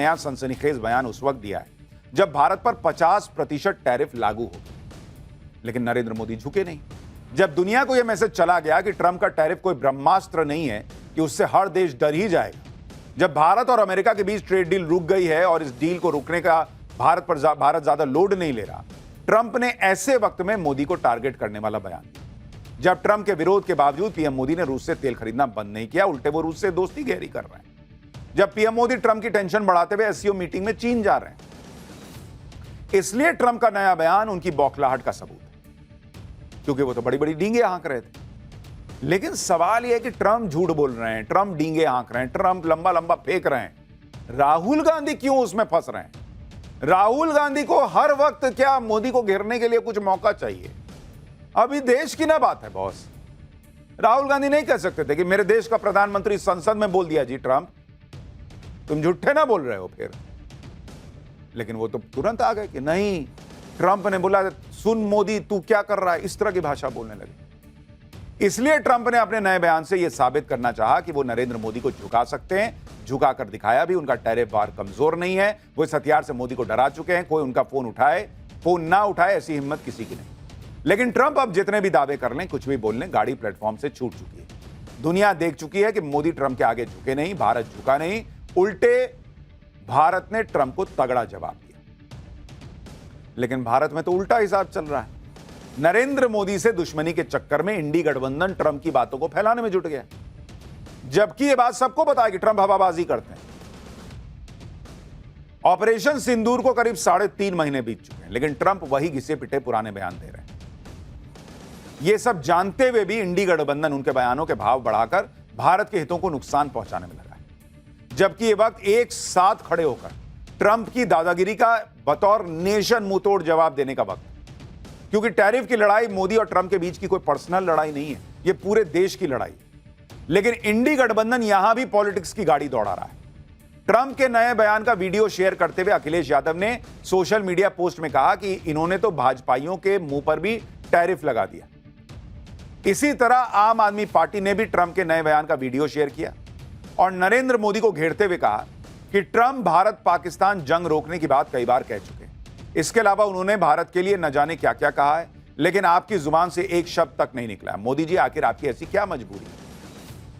नया सनसनीखेज बयान उस वक्त दिया है जब भारत पर 50% टैरिफ लागू हो गया, लेकिन नरेंद्र मोदी झुके नहीं। जब दुनिया को यह मैसेज चला गया कि ट्रंप का टैरिफ कोई ब्रह्मास्त्र नहीं है कि उससे हर देश डर ही जाएगा, जब भारत और अमेरिका के बीच ट्रेड डील रुक गई है और इस डील को रुकने का भारत ज्यादा लोड नहीं ले रहा, ट्रंप ने ऐसे वक्त में मोदी को टारगेट करने वाला बयान दिया। जब ट्रंप के विरोध के बावजूद पीएम मोदी ने रूस से तेल खरीदना बंद नहीं किया, उल्टे वो रूस से दोस्ती गहरी कर रहे हैं। जब पीएम मोदी ट्रंप की टेंशन बढ़ाते हुए एससीओ मीटिंग में चीन जा रहे हैं, इसलिए ट्रंप का नया बयान उनकी बौखलाहट का सबूत है, क्योंकि वो तो बड़ी बड़ी डींगे हाँक रहे थे। लेकिन सवाल यह है कि ट्रंप झूठ बोल रहे हैं, ट्रंप डींगे हाँक रहे हैं, ट्रंप लंबा लंबा फेंक रहे हैं, राहुल गांधी क्यों उसमें फंस रहे हैं? राहुल गांधी को हर वक्त क्या मोदी को घेरने के लिए कुछ मौका चाहिए? अभी देश की ना बात है बॉस। राहुल गांधी नहीं कह सकते थे कि मेरे देश का प्रधानमंत्री संसद में बोल दिया जी ट्रंप, तुम झूठे ना बोल रहे हो फिर। लेकिन वो तो तुरंत आ गए कि नहीं, ट्रंप ने बोला सुन मोदी तू क्या कर रहा है, इस तरह की भाषा बोलने लगे। इसलिए ट्रंप ने अपने नए बयान से यह साबित करना चाहा कि वो नरेंद्र मोदी को झुका सकते हैं, झुकाकर दिखाया भी। उनका टैरिफ वार कमजोर नहीं है, वो इस हथियार से मोदी को डरा चुके हैं। कोई उनका फोन ना उठाए ऐसी हिम्मत किसी की नहीं। लेकिन ट्रंप अब जितने भी दावे कर लें, कुछ भी बोल लें, गाड़ी प्लेटफॉर्म से छूट चुकी है। दुनिया देख चुकी है कि मोदी ट्रंप के आगे झुके नहीं, भारत झुका नहीं, उल्टे भारत ने ट्रंप को तगड़ा जवाब दिया। लेकिन भारत में तो उल्टा हिसाब चल रहा है। नरेंद्र मोदी से दुश्मनी के चक्कर में इंडी गठबंधन ट्रंप की बातों को फैलाने में जुट गया, जबकि यह बात सबको पता है कि ट्रंप हवाबाजी करते हैं। ऑपरेशन सिंदूर को करीब 3.5 महीने बीत चुके हैं, लेकिन ट्रंप वही घिसे पिटे पुराने बयान दे रहे हैं। यह सब जानते हुए भी इंडी गठबंधन उनके बयानों के भाव बढ़ाकर भारत के हितों को नुकसान पहुंचाने में लगा है। जबकि यह वक्त एक साथ खड़े होकर ट्रंप की दादागिरी का बतौर नेशन मुंहतोड़ जवाब देने का वक्त, क्योंकि टैरिफ की लड़ाई मोदी और ट्रंप के बीच की कोई पर्सनल लड़ाई नहीं है, यह पूरे देश की लड़ाई है। लेकिन इंडी गठबंधन यहां भी पॉलिटिक्स की गाड़ी दौड़ा रहा है। ट्रंप के नए बयान का वीडियो शेयर करते हुए अखिलेश यादव ने सोशल मीडिया पोस्ट में कहा कि इन्होंने तो भाजपाइयों के मुंह पर भी टैरिफ लगा दिया। इसी तरह आम आदमी पार्टी ने भी ट्रंप के नए बयान का वीडियो शेयर किया और नरेंद्र मोदी को घेरते हुए कहा कि ट्रंप भारत पाकिस्तान जंग रोकने की बात कई बार कह चुके हैं। इसके अलावा उन्होंने भारत के लिए न जाने क्या क्या कहा है, लेकिन आपकी जुबान से एक शब्द तक नहीं निकला। मोदी जी, आखिर आपकी ऐसी क्या मजबूरी है?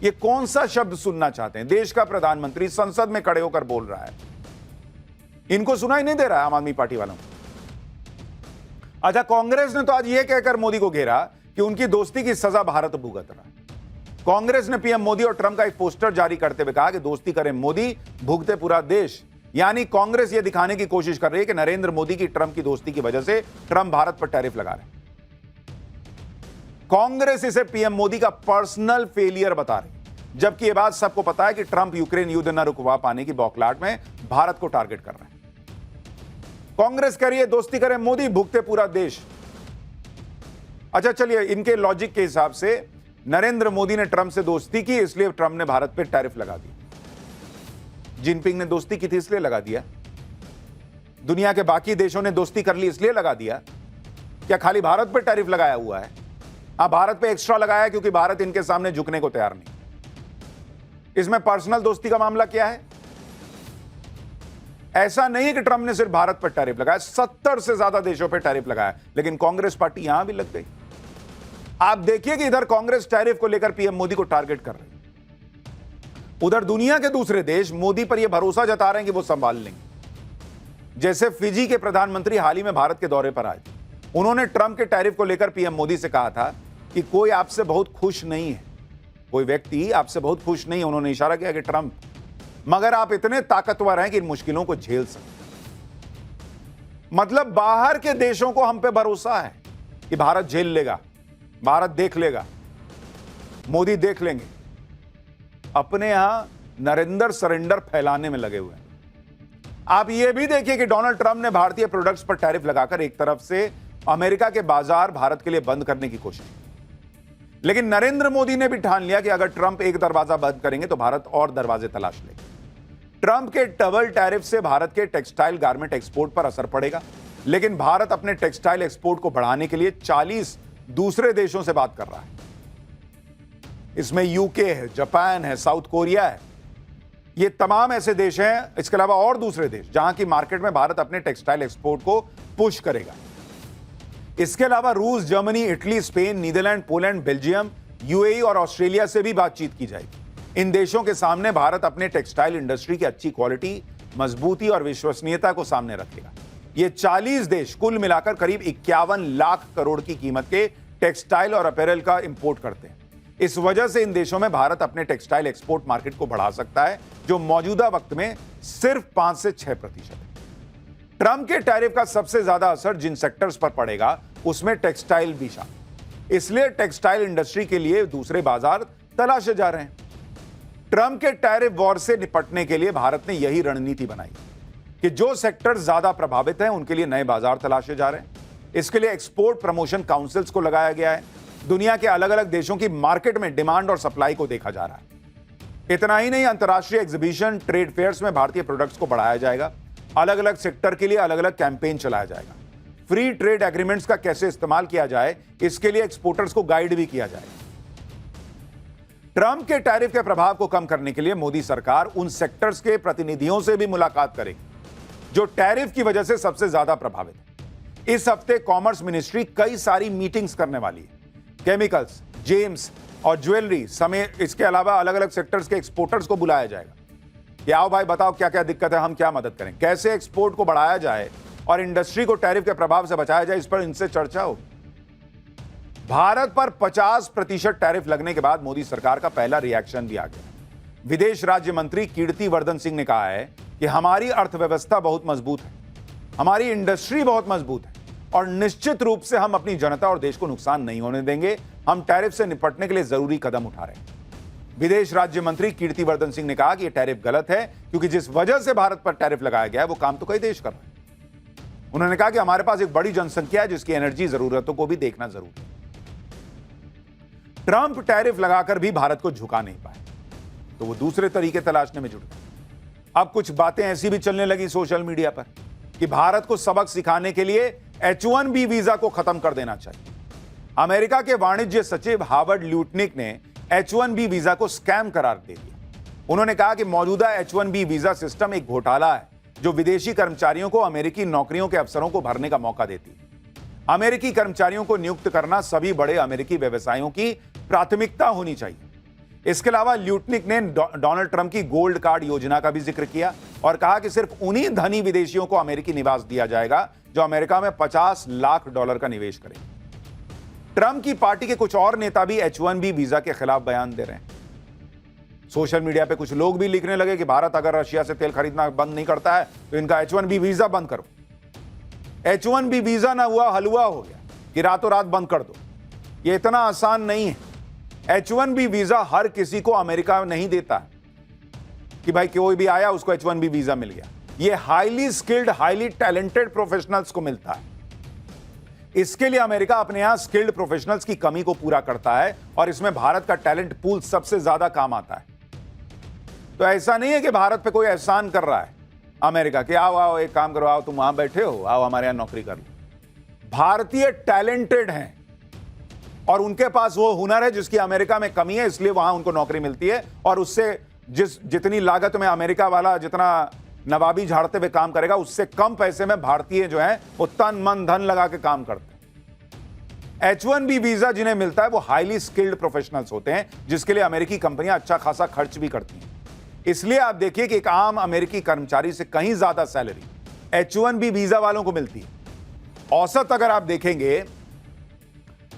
ये कौन सा शब्द सुनना चाहते हैं? देश का प्रधानमंत्री संसद में खड़े होकर बोल रहा है, इनको सुनाई नहीं दे रहा है आम आदमी पार्टी वालों को। अच्छा, कांग्रेस ने तो आज यह कहकर मोदी को घेरा कि उनकी दोस्ती की सजा भारत भुगत रहा। कांग्रेस ने पीएम मोदी और ट्रंप का एक पोस्टर जारी करते हुए कहा कि दोस्ती करें मोदी, भुगते पूरा देश। यानी कांग्रेस यह दिखाने की कोशिश कर रही है कि नरेंद्र मोदी की ट्रंप की दोस्ती की वजह से ट्रंप भारत पर टैरिफ लगा रहे हैं। कांग्रेस इसे पीएम मोदी का पर्सनल फेलियर बता रही, जबकि यह बात सबको पता है कि ट्रंप यूक्रेन युद्ध न रुकवा पाने की बौखलाहट में भारत को टारगेट कर रहे हैं। कांग्रेस कह रही है दोस्ती करें मोदी, भुगते पूरा देश। अच्छा चलिए, इनके लॉजिक के हिसाब से नरेंद्र मोदी ने ट्रंप से दोस्ती की, इसलिए ट्रंप ने भारत पर टैरिफ लगा दी। जिनपिंग ने दोस्ती की थी इसलिए लगा दिया। दुनिया के बाकी देशों ने दोस्ती कर ली इसलिए लगा दिया। क्या खाली भारत पर टैरिफ लगाया हुआ है? हां, भारत पे एक्स्ट्रा लगाया क्योंकि भारत इनके सामने झुकने को तैयार नहीं। इसमें पर्सनल दोस्ती का मामला क्या है? ऐसा नहीं है कि ट्रंप ने सिर्फ भारत पर टैरिफ लगाया, 70 से ज्यादा देशों पर टैरिफ लगाया, लेकिन कांग्रेस पार्टी यहां भी लग गई। आप देखिए कि इधर कांग्रेस टैरिफ को लेकर पीएम मोदी को टारगेट कर रही है, उधर दुनिया के दूसरे देश मोदी पर यह भरोसा जता रहे हैं कि वो संभाल लेंगे। जैसे फिजी के प्रधानमंत्री हाल ही में भारत के दौरे पर आए, उन्होंने ट्रंप के टैरिफ को लेकर पीएम मोदी से कहा था कि कोई आपसे बहुत खुश नहीं है, कोई व्यक्ति आपसे बहुत खुश नहीं है। उन्होंने इशारा किया कि ट्रंप, मगर आप इतने ताकतवर हैं कि इन मुश्किलों को झेल सकते। मतलब बाहर के देशों को हम पे भरोसा है कि भारत झेल लेगा, भारत देख लेगा, मोदी देख लेंगे। अपने यहां नरेंद्र सरेंडर फैलाने में लगे हुए हैं। आप यह भी देखिए कि डोनाल्ड ट्रंप ने भारतीय प्रोडक्ट्स पर टैरिफ लगाकर एक तरफ से अमेरिका के बाजार भारत के लिए बंद करने की कोशिश की, लेकिन नरेंद्र मोदी ने भी ठान लिया कि अगर ट्रंप एक दरवाजा बंद करेंगे तो भारत और दरवाजे तलाश लेगा। ट्रंप के डबल टैरिफ से भारत के टेक्सटाइल गारमेंट एक्सपोर्ट पर असर पड़ेगा, लेकिन भारत अपने टेक्सटाइल एक्सपोर्ट को बढ़ाने के लिए 40 दूसरे देशों से बात कर रहा है। इसमें यूके है, जापान है, साउथ कोरिया है। ये तमाम ऐसे देश हैं, इसके अलावा और दूसरे देश, जहां की मार्केट में भारत अपने टेक्सटाइल एक्सपोर्ट को पुश करेगा। इसके अलावा रूस, Germany, Italy, Spain, Netherlands, Poland, Belgium, UAE और ऑस्ट्रेलिया से भी बातचीत की जाएगी। इन देशों के सामने भारत अपने टेक्सटाइल इंडस्ट्री की अच्छी क्वालिटी, मजबूती और विश्वसनीयता को सामने रखेगा। ये 40 देश कुल मिलाकर करीब 51 लाख करोड़ की कीमत के टेक्सटाइल और अपैरल का इंपोर्ट करते हैं। इस वजह से इन देशों में भारत अपने टेक्सटाइल एक्सपोर्ट मार्केट को बढ़ा सकता है, जो मौजूदा वक्त में सिर्फ 5 से 6% है। ट्रंप के टैरिफ का सबसे ज्यादा असर जिन सेक्टर्स पर पड़ेगा उसमें टेक्सटाइल भी शामिल, इसलिए टेक्सटाइल इंडस्ट्री के लिए दूसरे बाजार तलाशे जा रहे हैं। ट्रंप के टैरिफ वॉर से निपटने के लिए भारत ने यही रणनीति बनाई कि जो सेक्टर ज्यादा प्रभावित हैं उनके लिए नए बाजार तलाशे जा रहे हैं। इसके लिए एक्सपोर्ट प्रमोशन काउंसिल्स को लगाया गया है। दुनिया के अलग अलग देशों की मार्केट में डिमांड और सप्लाई को देखा जा रहा है। इतना ही नहीं, अंतर्राष्ट्रीय एग्जीबिशन, ट्रेड फेयर्स में भारतीय प्रोडक्ट्स को बढ़ाया जाएगा। अलग अलग सेक्टर के लिए अलग अलग कैंपेन चलाया जाएगा। फ्री ट्रेड एग्रीमेंट्स का कैसे इस्तेमाल किया जाए, इसके लिए एक्सपोर्टर्स को गाइड भी किया जाएगा। ट्रंप के टैरिफ के प्रभाव को कम करने के लिए मोदी सरकार उन सेक्टर्स के प्रतिनिधियों से भी मुलाकात करेगी जो टैरिफ की वजह से सबसे ज्यादा प्रभावित है। इस हफ्ते कॉमर्स मिनिस्ट्री कई सारी मीटिंग्स करने वाली है। केमिकल्स, जेम्स और ज्वेलरी समेत इसके अलावा अलग अलग सेक्टर्स के एक्सपोर्टर्स को बुलाया जाएगा कि आओ भाई बताओ क्या क्या दिक्कत है, हम क्या मदद करें, कैसे एक्सपोर्ट को बढ़ाया जाए और इंडस्ट्री को टैरिफ के प्रभाव से बचाया जाए, इस पर इनसे चर्चा होगी। भारत पर 50% टैरिफ लगने के बाद मोदी सरकार का पहला रिएक्शन भी आ गया। विदेश राज्य मंत्री कीर्ति वर्धन सिंह ने कहा है कि हमारी अर्थव्यवस्था बहुत मजबूत है, हमारी इंडस्ट्री बहुत मजबूत है और निश्चित रूप से हम अपनी जनता और देश को नुकसान नहीं होने देंगे। हम टैरिफ से निपटने के लिए जरूरी कदम उठा रहे हैं। विदेश राज्य मंत्री कीर्ति वर्धन सिंह ने कहा कि यह टैरिफ गलत है, क्योंकि जिस वजह से भारत पर टैरिफ लगाया गया है वो काम तो कई देश कर रहे हैं। उन्होंने कहा कि हमारे पास एक बड़ी जनसंख्या है जिसकी एनर्जी जरूरतों को भी देखना जरूरी है। ट्रंप टैरिफ लगाकर भी भारत को झुका नहीं पाए तो वो दूसरे तरीके तलाशने में जुट गए। अब कुछ बातें ऐसी भी चलने लगी सोशल मीडिया पर कि भारत को सबक सिखाने के लिए H-1B वीजा को खत्म कर देना चाहिए। अमेरिका के वाणिज्य सचिव हावर्ड ल्यूटनिक ने H-1B वीजा को स्कैम करार दे दिया। उन्होंने कहा कि मौजूदा H-1B वीजा सिस्टम एक घोटाला है जो विदेशी कर्मचारियों को अमेरिकी नौकरियों के अवसरों को भरने का मौका देती है। अमेरिकी कर्मचारियों को नियुक्त करना सभी बड़े अमेरिकी व्यवसायों की प्राथमिकता होनी चाहिए। इसके अलावा ल्यूटनिक ने डोनाल्ड ट्रंप की गोल्ड कार्ड योजना का भी जिक्र किया और कहा कि सिर्फ उन्हीं धनी विदेशियों को अमेरिकी निवास दिया जाएगा जो अमेरिका में $50 लाख का निवेश करें। ट्रंप की पार्टी के कुछ और नेता भी H-1B वीजा के खिलाफ बयान दे रहे हैं। सोशल मीडिया पे कुछ लोग भी लिखने लगे कि भारत अगर रशिया से तेल खरीदना बंद नहीं करता है तो इनका H-1B वीजा बंद करो। H-1B वीजा ना हुआ हलवा हो गया कि रातों रात बंद कर दो। ये इतना आसान नहीं है। H-1B वीजा हर किसी को अमेरिका नहीं देता कि भाई कोई भी आया उसको H-1B वीजा मिल गया। ये highly skilled, highly talented professionals को मिलता है। इसके लिए अमेरिका अपने यहां स्किल्ड प्रोफेशनल्स की कमी को पूरा करता है और इसमें भारत का टैलेंट पूल सबसे ज्यादा काम आता है। तो ऐसा नहीं है कि भारत पे कोई एहसान कर रहा है अमेरिका कि आओ आओ एक काम करो, आओ तुम वहां बैठे हो, आओ हमारे यहां नौकरी कर लो। भारतीय टैलेंटेड हैं और उनके पास वो हुनर है जिसकी अमेरिका में कमी है, इसलिए वहां उनको नौकरी मिलती है और उससे जितनी लागत में अमेरिका वाला जितना नवाबी झाड़ते हुए काम करेगा उससे कम पैसे में भारतीय जो है वो तन मन धन लगा के काम करते हैं। H-1B वीजा जिन्हें मिलता है वो हाईली स्किल्ड प्रोफेशनल्स होते हैं जिसके लिए अमेरिकी कंपनियां अच्छा खासा खर्च भी करती हैं। इसलिए आप देखिए कि एक आम अमेरिकी कर्मचारी से कहीं ज्यादा सैलरी H-1B वीजा वालों को मिलती है। औसत अगर आप देखेंगे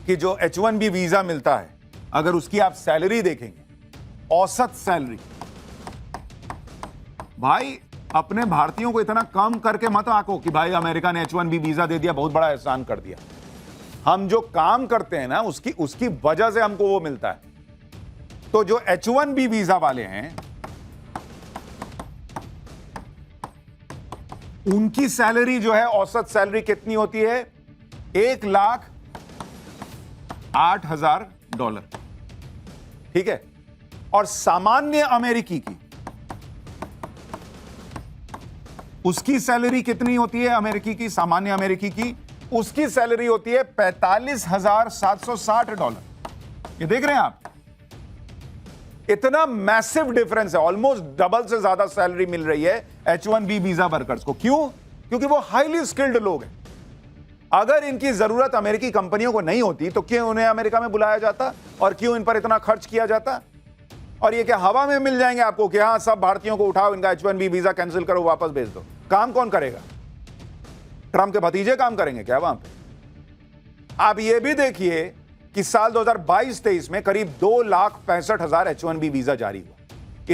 कि जो H-1B वीजा मिलता है, अगर उसकी आप सैलरी देखेंगे, औसत सैलरी, भाई अपने भारतीयों को इतना कम करके मत आंको कि भाई अमेरिका ने H-1B वीजा दे दिया, बहुत बड़ा एहसान कर दिया। हम जो काम करते हैं ना उसकी वजह से हमको वो मिलता है। तो जो H-1B वीजा वाले हैं उनकी सैलरी जो है, औसत सैलरी कितनी होती है? $1,08,000, ठीक है। और सामान्य अमेरिकी की उसकी सैलरी कितनी होती है? अमेरिकी की, सामान्य अमेरिकी की उसकी सैलरी होती है $45,760। ये देख रहे हैं आप, इतना मैसिव डिफरेंस है, ऑलमोस्ट डबल से ज्यादा सैलरी मिल रही है H1B वीजा वर्कर्स को। क्यों? क्योंकि वो हाईली स्किल्ड लोग हैं। अगर इनकी जरूरत अमेरिकी कंपनियों को नहीं होती तो क्यों उन्हें अमेरिका में बुलाया जाता और क्यों इन पर इतना खर्च किया जाता? और ये क्या हवा में मिल जाएंगे आपको कि हाँ सब भारतीयों को उठाओ, इनका H1B वीजा कैंसिल करो, वापस भेज दो? काम कौन करेगा? ट्रंप के भतीजे काम करेंगे क्या वहां पे? आप ये भी देखिए कि साल 2022-23 में करीब 2,65,000 H1B वीजा जारी हुआ।